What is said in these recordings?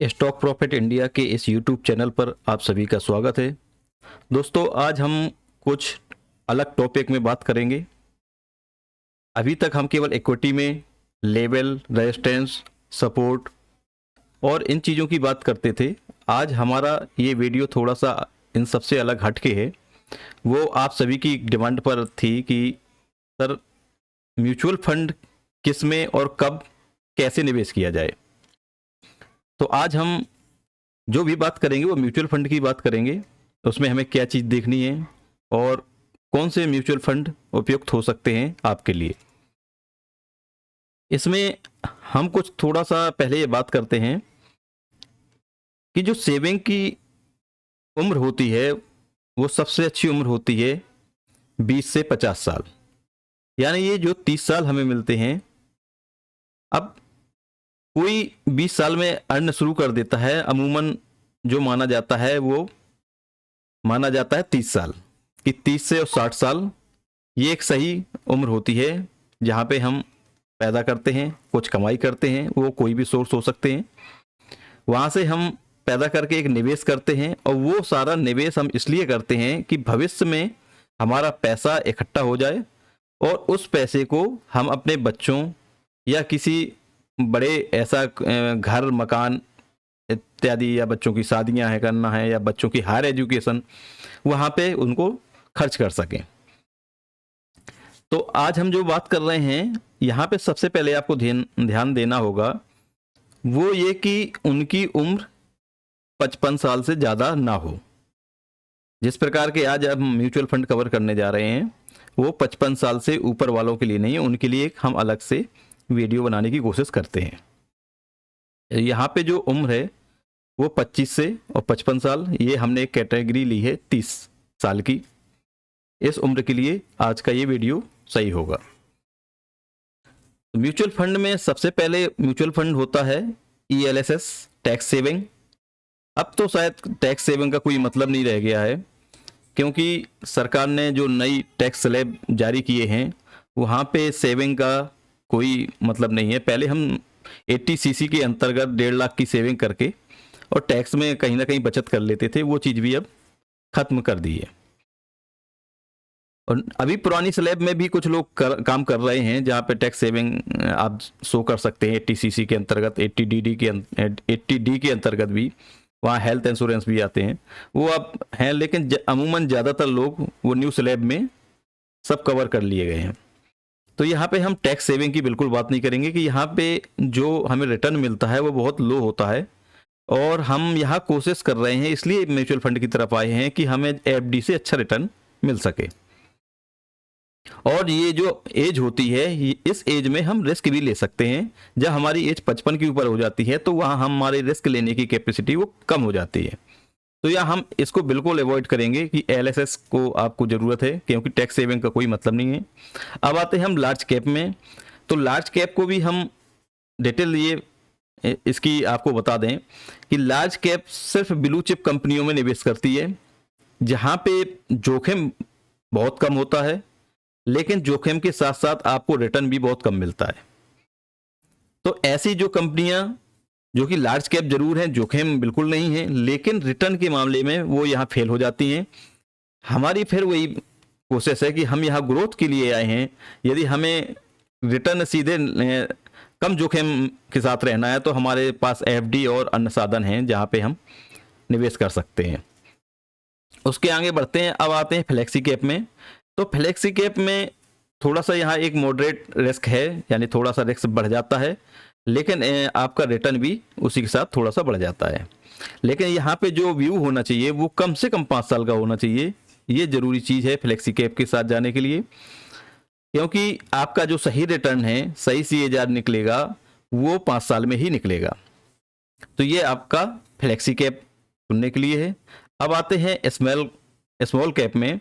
Stock profit India के इस YouTube channel पर आप सभी का स्वागत है। दोस्तों, आज हम कुछ अलग टॉपिक में बात करेंगे। अभी तक हम केवल इक्विटी में लेवल, रेजिस्टेंस, सपोर्ट और इन चीज़ों की बात करते थे। आज हमारा ये वीडियो थोड़ा सा इन सबसे अलग हटके है। वो आप सभी की डिमांड पर थी कि सर, म्यूचुअल फंड किस में और कब कैसे निवेश किया जाए। तो आज हम जो भी बात करेंगे वो म्यूचुअल फंड की बात करेंगे। उसमें हमें क्या चीज़ देखनी है और कौन से म्यूचुअल फंड उपयुक्त हो सकते हैं आपके लिए। इसमें हम कुछ थोड़ा सा पहले ये बात करते हैं कि जो सेविंग की उम्र होती है वो सबसे अच्छी उम्र होती है 20 से 50 साल। यानी ये जो 30 साल हमें मिलते हैं, अब कोई 20 साल में अर्न शुरू कर देता है, अमूमन जो माना जाता है वो माना जाता है 30 साल कि 30 से 60 साल ये एक सही उम्र होती है जहाँ पे हम पैदा करते हैं, कुछ कमाई करते हैं। वो कोई भी सोर्स हो सकते हैं, वहाँ से हम पैदा करके एक निवेश करते हैं और वो सारा निवेश हम इसलिए करते हैं कि भविष्य में हमारा पैसा इकट्ठा हो जाए और उस पैसे को हम अपने बच्चों या किसी बड़े ऐसा घर मकान इत्यादि, या बच्चों की शादियां है करना है, या बच्चों की हायर एजुकेशन, वहाँ पे उनको खर्च कर सकें। तो आज हम जो बात कर रहे हैं यहाँ पे सबसे पहले आपको ध्यान देना होगा वो ये कि उनकी उम्र 55 साल से ज़्यादा ना हो। जिस प्रकार के आज हम म्यूचुअल फंड कवर करने जा रहे हैं वो 55 साल से ऊपर वालों के लिए नहीं है, उनके लिए एक हम अलग से वीडियो बनाने की कोशिश करते हैं। यहाँ पे जो उम्र है वो 25 से और 55 साल, ये हमने एक कैटेगरी ली है 30 साल की। इस उम्र के लिए आज का ये वीडियो सही होगा। म्यूचुअल फंड में सबसे पहले म्यूचुअल फंड होता है ELSS, टैक्स सेविंग। अब तो शायद टैक्स सेविंग का कोई मतलब नहीं रह गया है, क्योंकि सरकार ने जो नई टैक्स स्लैब जारी किए हैं वहाँ पे सेविंग का कोई मतलब नहीं है। पहले हम 80 CC के अंतर्गत 1.5 लाख की सेविंग करके और टैक्स में कहीं ना कहीं बचत कर लेते थे, वो चीज़ भी अब खत्म कर दी है। और अभी पुरानी स्लैब में भी कुछ लोग काम कर रहे हैं जहाँ पे टैक्स सेविंग आप शो कर सकते हैं 80 CC के अंतर्गत, 80D के अंतर्गत भी। वहाँ हेल्थ इंश्योरेंस भी आते हैं, वो अब हैं, लेकिन अमूमन ज़्यादातर लोग वो न्यू स्लैब में सब कवर कर लिए गए हैं। तो यहाँ पे हम टैक्स सेविंग की बिल्कुल बात नहीं करेंगे कि यहाँ पे जो हमें रिटर्न मिलता है वो बहुत लो होता है। और हम यहाँ कोशिश कर रहे हैं, इसलिए म्यूचुअल फंड की तरफ आए हैं कि हमें FD से अच्छा रिटर्न मिल सके। और ये जो एज होती है, इस एज में हम रिस्क भी ले सकते हैं। जब हमारी एज 55 के ऊपर हो जाती है तो वहाँ हमारे रिस्क लेने की कैपेसिटी वो कम हो जाती है। तो यहाँ हम इसको बिल्कुल अवॉइड करेंगे कि LSS को आपको ज़रूरत है, क्योंकि टैक्स सेविंग का कोई मतलब नहीं है। अब आते हैं हम लार्ज कैप में। तो लार्ज कैप को भी हम डिटेल ये इसकी आपको बता दें कि लार्ज कैप सिर्फ ब्लू चिप कंपनियों में निवेश करती है, जहाँ पे जोखिम बहुत कम होता है, लेकिन जोखिम के साथ साथ आपको रिटर्न भी बहुत कम मिलता है। तो ऐसी जो कंपनियां जो कि लार्ज कैप जरूर हैं, जोखिम बिल्कुल नहीं है, लेकिन रिटर्न के मामले में वो यहाँ फेल हो जाती हैं। हमारी फिर वही कोशिश है कि हम यहाँ ग्रोथ के लिए आए हैं। यदि हमें रिटर्न सीधे कम जोखिम के साथ रहना है तो हमारे पास FD और अन्य साधन हैं जहाँ पे हम निवेश कर सकते हैं। उसके आगे बढ़ते हैं। अब आते हैं फ्लेक्सी कैप में। तो फ्लेक्सी कैप में थोड़ा सा यहाँ एक मॉडरेट रिस्क है, यानी थोड़ा सा रिस्क बढ़ जाता है, लेकिन आपका रिटर्न भी उसी के साथ थोड़ा सा बढ़ जाता है। लेकिन यहाँ पे जो व्यू होना चाहिए वो कम से कम 5 साल का होना चाहिए। ये ज़रूरी चीज़ है फ्लेक्सी कैप के साथ जाने के लिए, क्योंकि आपका जो सही रिटर्न है, सही CAGR निकलेगा, वो 5 साल में ही निकलेगा। तो ये आपका फ्लेक्सी कैप चुनने के लिए है। अब आते हैं स्मॉल कैप में।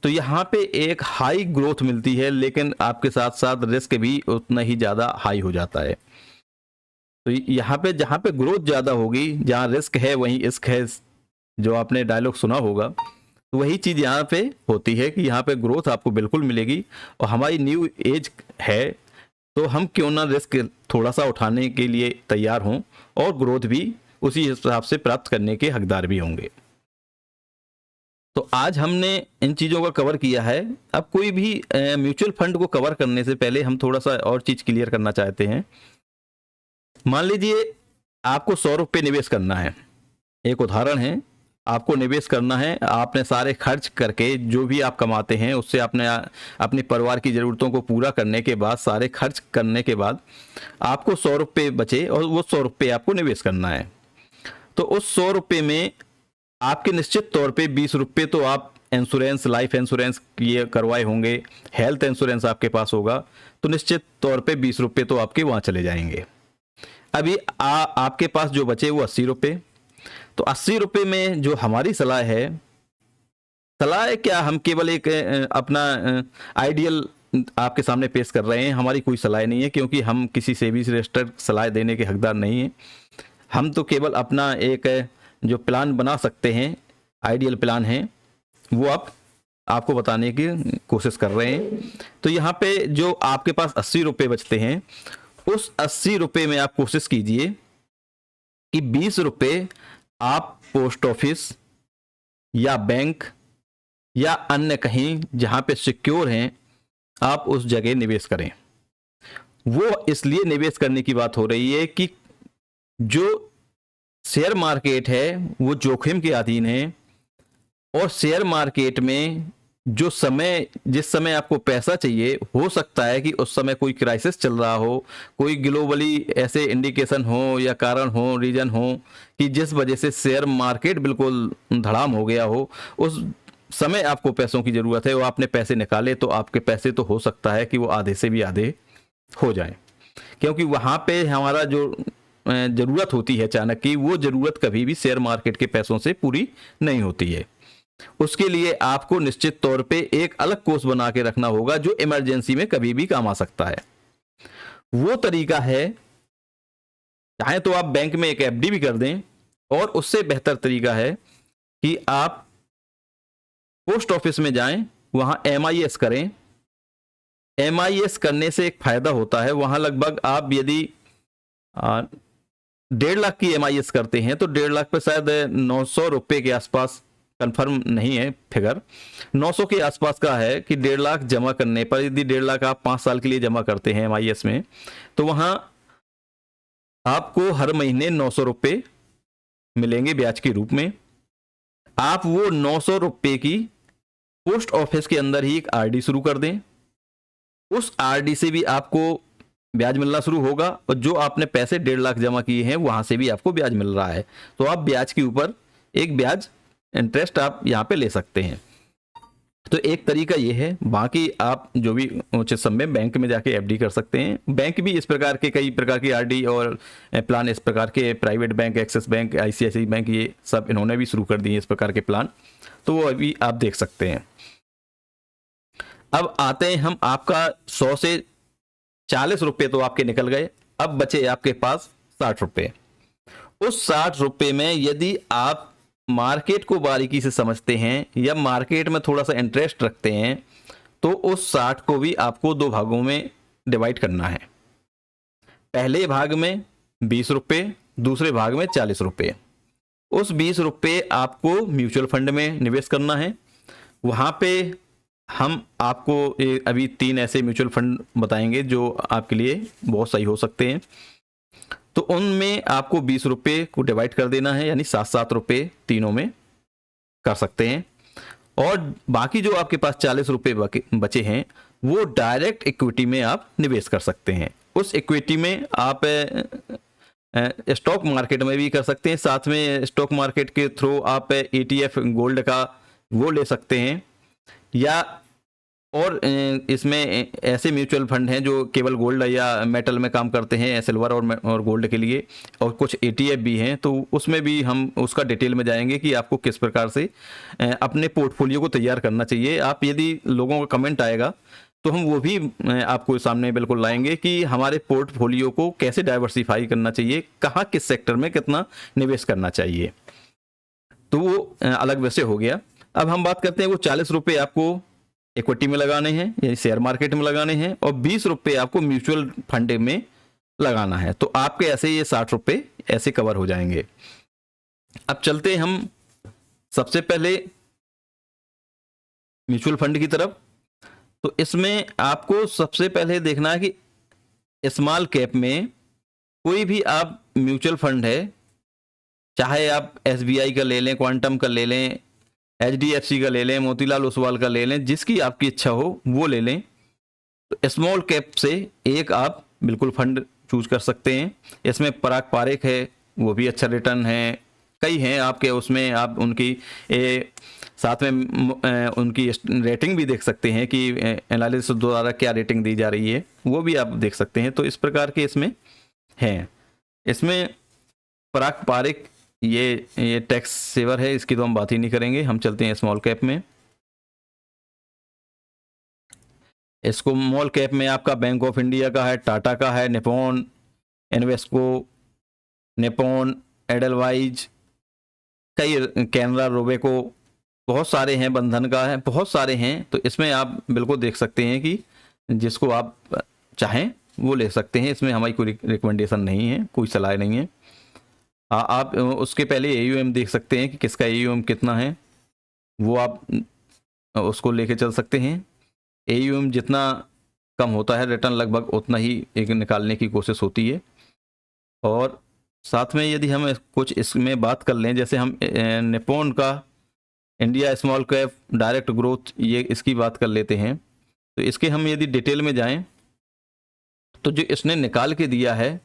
तो यहाँ पे एक हाई ग्रोथ मिलती है, लेकिन आपके साथ साथ रिस्क भी उतना ही ज़्यादा हाई हो जाता है। तो यहाँ पे जहाँ पे ग्रोथ ज़्यादा होगी, जहाँ रिस्क है वहीं इश्क है, जो आपने डायलॉग सुना होगा, तो वही चीज़ यहाँ पे होती है कि यहाँ पे ग्रोथ आपको बिल्कुल मिलेगी। और हमारी न्यू एज है तो हम क्यों ना रिस्क थोड़ा सा उठाने के लिए तैयार हों और ग्रोथ भी उसी हिसाब से प्राप्त करने के हकदार भी होंगे। तो आज हमने इन चीज़ों का कवर किया है। अब कोई भी म्यूचुअल फंड को कवर करने से पहले हम थोड़ा सा और चीज़ क्लियर करना चाहते हैं। मान लीजिए आपको 100 रुपये निवेश करना है, एक उदाहरण है, आपको निवेश करना है, आपने सारे खर्च करके जो भी आप कमाते हैं उससे आपने अपने परिवार की ज़रूरतों को पूरा करने के बाद, सारे खर्च करने के बाद आपको 100 रुपये बचे और वो 100 रुपये आपको निवेश करना है। तो उस 100 रुपये में आपके निश्चित तौर पे 20 रुपये तो आप इंश्योरेंस, लाइफ इंश्योरेंस ये करवाए होंगे, हेल्थ इंश्योरेंस आपके पास होगा, तो निश्चित तौर पे 20 रुपये तो आपके वहाँ चले जाएंगे। अभी आपके पास जो बचे वो 80 रुपये। तो 80 रुपये में जो हमारी सलाह है क्या, हम केवल एक अपना आइडियल आपके सामने पेश कर रहे हैं, हमारी कोई सलाह नहीं है, क्योंकि हम किसी से भी रजिस्टर्ड सलाह देने के हकदार नहीं हैं। हम तो केवल अपना एक जो प्लान बना सकते हैं, आइडियल प्लान है, वो आपको बताने की कोशिश कर रहे हैं। तो यहाँ पे जो आपके पास 80 रुपये बचते हैं, उस 80 रुपये में आप कोशिश कीजिए कि 20 रुपये आप पोस्ट ऑफिस या बैंक या अन्य कहीं जहाँ पे सिक्योर हैं, आप उस जगह निवेश करें। वो इसलिए निवेश करने की बात हो रही है कि जो शेयर मार्केट है वो जोखिम के अधीन है, और शेयर मार्केट में जिस समय आपको पैसा चाहिए, हो सकता है कि उस समय कोई क्राइसिस चल रहा हो, कोई ग्लोबली ऐसे इंडिकेशन हो या कारण हो, रीजन हो कि जिस वजह से शेयर मार्केट बिल्कुल धड़ाम हो गया हो, उस समय आपको पैसों की ज़रूरत है, वो आपने पैसे निकाले तो आपके पैसे तो हो सकता है कि वो आधे से भी आधे हो जाएं, क्योंकि वहाँ पे हमारा जो ज़रूरत होती है अचानक की, वो ज़रूरत कभी भी शेयर मार्केट के पैसों से पूरी नहीं होती है। उसके लिए आपको निश्चित तौर पे एक अलग कोष बना के रखना होगा जो इमरजेंसी में कभी भी काम आ सकता है। वो तरीका है, चाहे तो आप बैंक में एक एफडी भी कर दें, और उससे बेहतर तरीका है कि आप पोस्ट ऑफिस में जाएं, वहां MIS करें। MIS करने से एक फायदा होता है, वहां लगभग आप यदि 1.5 लाख की MIS करते हैं तो 1.5 लाख पे शायद 900 रुपये के आसपास, कंफर्म नहीं है फिगर, 900 के आसपास का है कि 1.5 लाख जमा करने पर, यदि 1.5 लाख आप 5 साल के लिए जमा करते हैं MIS में, तो वहां आपको हर महीने 900 रुपये मिलेंगे ब्याज के रूप में। आप वो 900 रुपये की पोस्ट ऑफिस के अंदर ही एक RD शुरू कर दें, उस RD से भी आपको ब्याज मिलना शुरू होगा, और जो आपने पैसे 1.5 लाख जमा किए हैं वहां से भी आपको ब्याज मिल रहा है। तो आप ब्याज के ऊपर एक ब्याज इंटरेस्ट आप यहाँ पे ले सकते हैं। तो एक तरीका ये है। बाकी आप जो भी उचित समय बैंक में जाके FD कर सकते हैं। बैंक भी इस प्रकार के कई प्रकार की RD और प्लान इस प्रकार के, private bank, axis bank, ICICI bank, ये सब इन्होंने भी शुरू कर दिए इस प्रकार के प्लान, तो वो अभी आप देख सकते हैं। अब आते हैं हम, आपका 100 से 40 रुपये तो आपके निकल गए, अब बचे आपके पास 60 रुपये। उस 60 रुपये में यदि आप मार्केट को बारीकी से समझते हैं या मार्केट में थोड़ा सा इंटरेस्ट रखते हैं, तो उस 60 को भी आपको 2 भागों में डिवाइड करना है। पहले भाग में 20 रुपये, दूसरे भाग में 40 रुपये। उस 20 रुपये आपको म्यूचुअल फंड में निवेश करना है। वहाँ पे हम आपको अभी 3 ऐसे म्यूचुअल फंड बताएंगे जो आपके लिए बहुत सही हो सकते हैं। तो उनमें आपको 20 रुपये को डिवाइड कर देना है, यानी 7-7 रुपये तीनों में कर सकते हैं। और बाकी जो आपके पास 40 रुपये बचे हैं, वो डायरेक्ट इक्विटी में आप निवेश कर सकते हैं। उस इक्विटी में आप स्टॉक मार्केट में भी कर सकते हैं, साथ में स्टॉक मार्केट के थ्रू आप ETF गोल्ड का वो ले सकते हैं, या और इसमें ऐसे म्यूचुअल फंड हैं जो केवल गोल्ड या मेटल में काम करते हैं, सिल्वर और गोल्ड के लिए, और कुछ ETF भी हैं। तो उसमें भी हम उसका डिटेल में जाएंगे कि आपको किस प्रकार से अपने पोर्टफोलियो को तैयार करना चाहिए। आप यदि लोगों का कमेंट आएगा तो हम वो भी आपको सामने बिल्कुल लाएंगे कि हमारे पोर्टफोलियो को कैसे डाइवर्सिफाई करना चाहिए, कहाँ किस सेक्टर में कितना निवेश करना चाहिए। तो वो अलग वैसे हो गया। अब हम बात करते हैं, वो 40 रुपये आपको इक्विटी में लगाने हैं, यानी शेयर मार्केट में लगाने हैं, और 20 रुपये आपको म्यूचुअल फंड में लगाना है। तो आपके ऐसे ये 60 रुपये ऐसे कवर हो जाएंगे। अब चलते हैं हम सबसे पहले म्यूचुअल फंड की तरफ। तो इसमें आपको सबसे पहले देखना है कि स्मॉल कैप में कोई भी आप म्यूचुअल फंड है, चाहे आप एसबीआई का ले लें, क्वांटम का ले लें, एचडीएफसी का ले लें, मोतीलाल ओसवाल का ले लें, जिसकी आपकी इच्छा हो वो ले लें। तो स्मॉल कैप से एक आप बिल्कुल फंड चूज कर सकते हैं। इसमें पराग पारेख है, वो भी अच्छा रिटर्न है, कई हैं आपके उसमें, आप उनकी साथ में उनकी रेटिंग भी देख सकते हैं कि एनालिसिस द्वारा क्या रेटिंग दी जा रही है, वो भी आप देख सकते हैं। तो इस प्रकार के इसमें हैं। इसमें पराग पारेख ये टैक्स सेवर है, इसकी तो हम बात ही नहीं करेंगे। हम चलते हैं स्मॉल कैप में। इसको स्मॉल कैप में आपका बैंक ऑफ इंडिया का है, टाटा का है, निपॉन, इन्वेस्को, निपॉन, एडलवाइज, कई, कैनरा रोबेको, बहुत सारे हैं, बंधन का है, बहुत सारे हैं। तो इसमें आप बिल्कुल देख सकते हैं कि जिसको आप चाहें वो ले सकते हैं। इसमें हमारी कोई रिकमेंडेशन नहीं है, कोई सलाह नहीं है। आप उसके पहले एयूएम देख सकते हैं कि किसका एयूएम कितना है, वो आप उसको लेके चल सकते हैं। एयूएम जितना कम होता है रिटर्न लगभग उतना ही एक निकालने की कोशिश होती है। और साथ में यदि हम कुछ इसमें बात कर लें, जैसे हम निपॉन का India small cap direct growth, ये इसकी बात कर लेते हैं। तो इसके हम यदि डिटेल में जाएं तो जो इसने निकाल के दिया है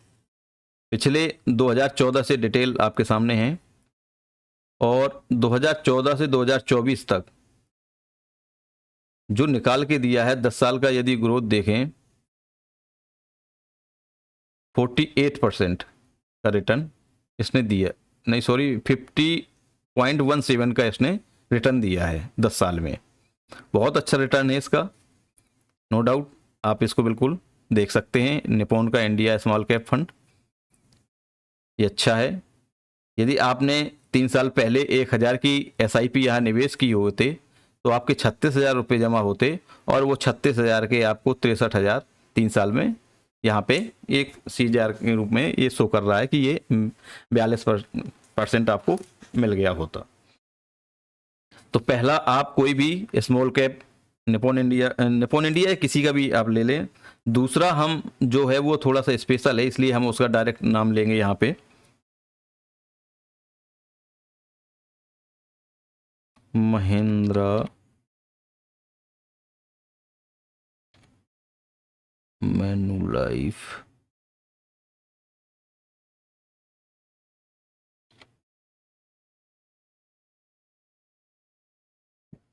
पिछले 2014 से डिटेल आपके सामने है, और 2014 से 2024 तक जो निकाल के दिया है 10 साल का यदि ग्रोथ देखें, 48% का रिटर्न इसने दिया, नहीं सॉरी 50.17 का इसने रिटर्न दिया है 10 साल में। बहुत अच्छा रिटर्न है इसका, नो डाउट। आप इसको बिल्कुल देख सकते हैं। निपॉन का इंडिया स्मॉल कैप फंड ये अच्छा है। यदि आपने 3 साल पहले 1000 की एसआईपी यहाँ निवेश की होते तो आपके 36,000 रुपये जमा होते, और वो 36,000 के आपको 63,000 3 साल में यहाँ पे एक CAGR के रूप में ये शो कर रहा है कि ये 42% आपको मिल गया होता। तो पहला आप कोई भी स्मॉल कैप निपॉन इंडिया किसी का भी आप ले लें। दूसरा हम जो है वो थोड़ा सा स्पेशल है, इसलिए हम उसका डायरेक्ट नाम लेंगे यहाँ पे, महिंद्रा मैन्युलाइफ।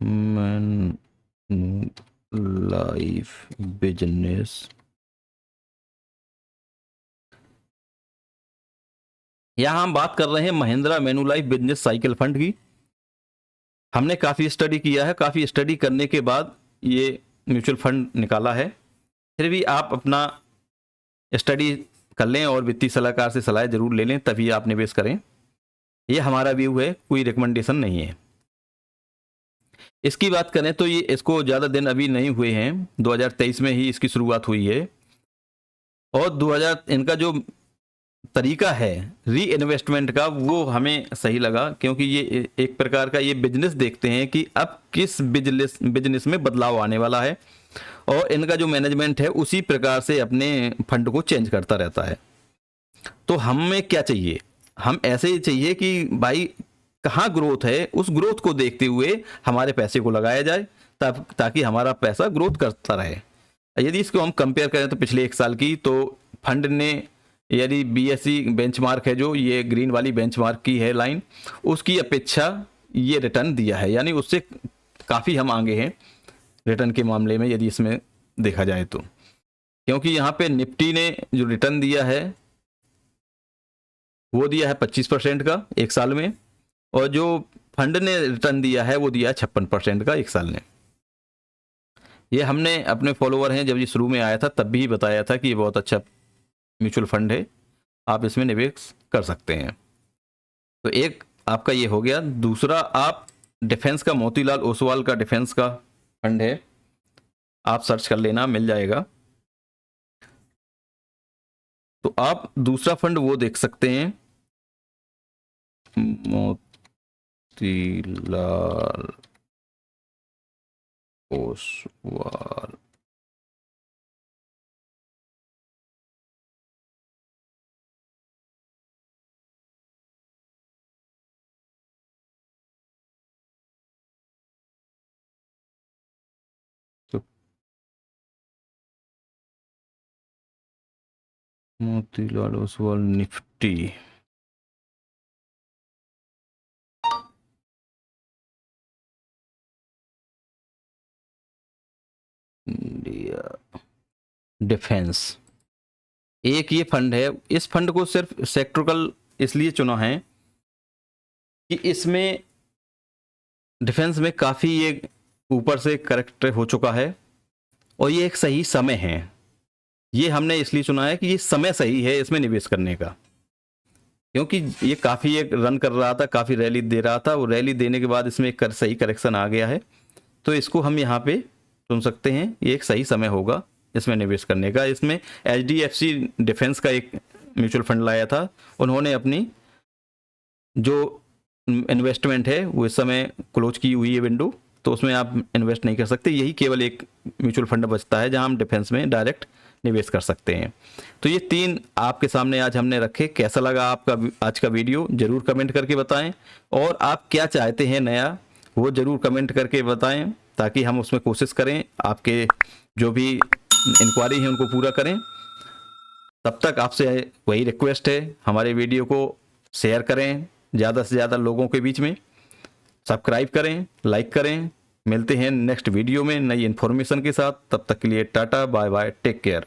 मैन्युलाइफ बिजनेस, यहाँ हम बात कर रहे हैं महिंद्रा मैन्युलाइफ बिजनेस साइकिल फंड की। हमने काफ़ी स्टडी किया है, काफ़ी स्टडी करने के बाद ये म्यूचुअल फंड निकाला है। फिर भी आप अपना स्टडी कर लें और वित्तीय सलाहकार से सलाह जरूर ले लें, तभी आप निवेश करें। ये हमारा व्यू है, कोई रिकमेंडेशन नहीं है। इसकी बात करें तो ये इसको ज़्यादा दिन अभी नहीं हुए हैं, 2023 में ही इसकी शुरुआत हुई है। और 2000 इनका जो तरीका है री इन्वेस्टमेंट का वो हमें सही लगा, क्योंकि ये एक प्रकार का ये बिजनेस देखते हैं कि अब किस बिजनेस में बदलाव आने वाला है, और इनका जो मैनेजमेंट है उसी प्रकार से अपने फंड को चेंज करता रहता है। तो हमें क्या चाहिए, हम ऐसे ही चाहिए कि भाई कहाँ ग्रोथ है, उस ग्रोथ को देखते हुए हमारे पैसे को लगाया जाए, तब ताकि हमारा पैसा ग्रोथ करता रहे। यदि इसको हम कंपेयर करें तो पिछले 1 साल की, तो फंड ने यदि बीएसई बेंचमार्क है जो ये ग्रीन वाली बेंचमार्क की है लाइन, उसकी अपेक्षा ये रिटर्न दिया है, यानी उससे काफ़ी हम आगे हैं रिटर्न के मामले में यदि इसमें देखा जाए तो। क्योंकि यहाँ पे निफ्टी ने जो रिटर्न दिया है वो दिया है 25% का 1 साल में, और जो फंड ने रिटर्न दिया है वो दिया है 56% का 1 साल में। ये हमने अपने फॉलोवर हैं, जब ये शुरू में आया था तब भी बताया था कि ये बहुत अच्छा म्यूचुअल फंड है, आप इसमें निवेश कर सकते हैं। तो एक आपका ये हो गया। दूसरा आप डिफेंस का, मोतीलाल ओसवाल का डिफेंस का फंड है, आप सर्च कर लेना, मिल जाएगा। तो आप दूसरा फंड वो देख सकते हैं, मोतीलाल ओसवाल। तो Motilal Oswal Nifty, India defence, एक ये फंड है। इस फंड को सिर्फ सेक्टोरल इसलिए चुना है कि इसमें डिफेंस में काफ़ी ये ऊपर से करेक्ट हो चुका है और ये एक सही समय है। ये हमने इसलिए चुना है कि ये समय सही है इसमें निवेश करने का, क्योंकि ये काफ़ी एक रन कर रहा था, काफ़ी रैली दे रहा था, वो रैली देने के बाद इसमें एक सही करेक्शन आ गया है। तो इसको हम यहाँ पे सुन सकते हैं, ये एक सही समय होगा इसमें निवेश करने का। इसमें HDFC डिफेंस का एक म्यूचुअल फंड लाया था, उन्होंने अपनी जो इन्वेस्टमेंट है वो इस समय क्लोज की हुई है विंडो, तो उसमें आप इन्वेस्ट नहीं कर सकते। यही केवल एक म्यूचुअल फंड बचता है जहां हम डिफेंस में डायरेक्ट निवेश कर सकते हैं। तो ये 3 आपके सामने आज हमने रखे। कैसा लगा आपका आज का वीडियो जरूर कमेंट करके बताएं, और आप क्या चाहते हैं नया वो जरूर कमेंट करके बताएं, ताकि हम उसमें कोशिश करें आपके जो भी इंक्वायरी है उनको पूरा करें। तब तक आपसे वही रिक्वेस्ट है, हमारे वीडियो को शेयर करें ज़्यादा से ज़्यादा लोगों के बीच में, सब्सक्राइब करें, लाइक करें। मिलते हैं नेक्स्ट वीडियो में नई इन्फॉर्मेशन के साथ। तब तक के लिए tata bye bye, take care.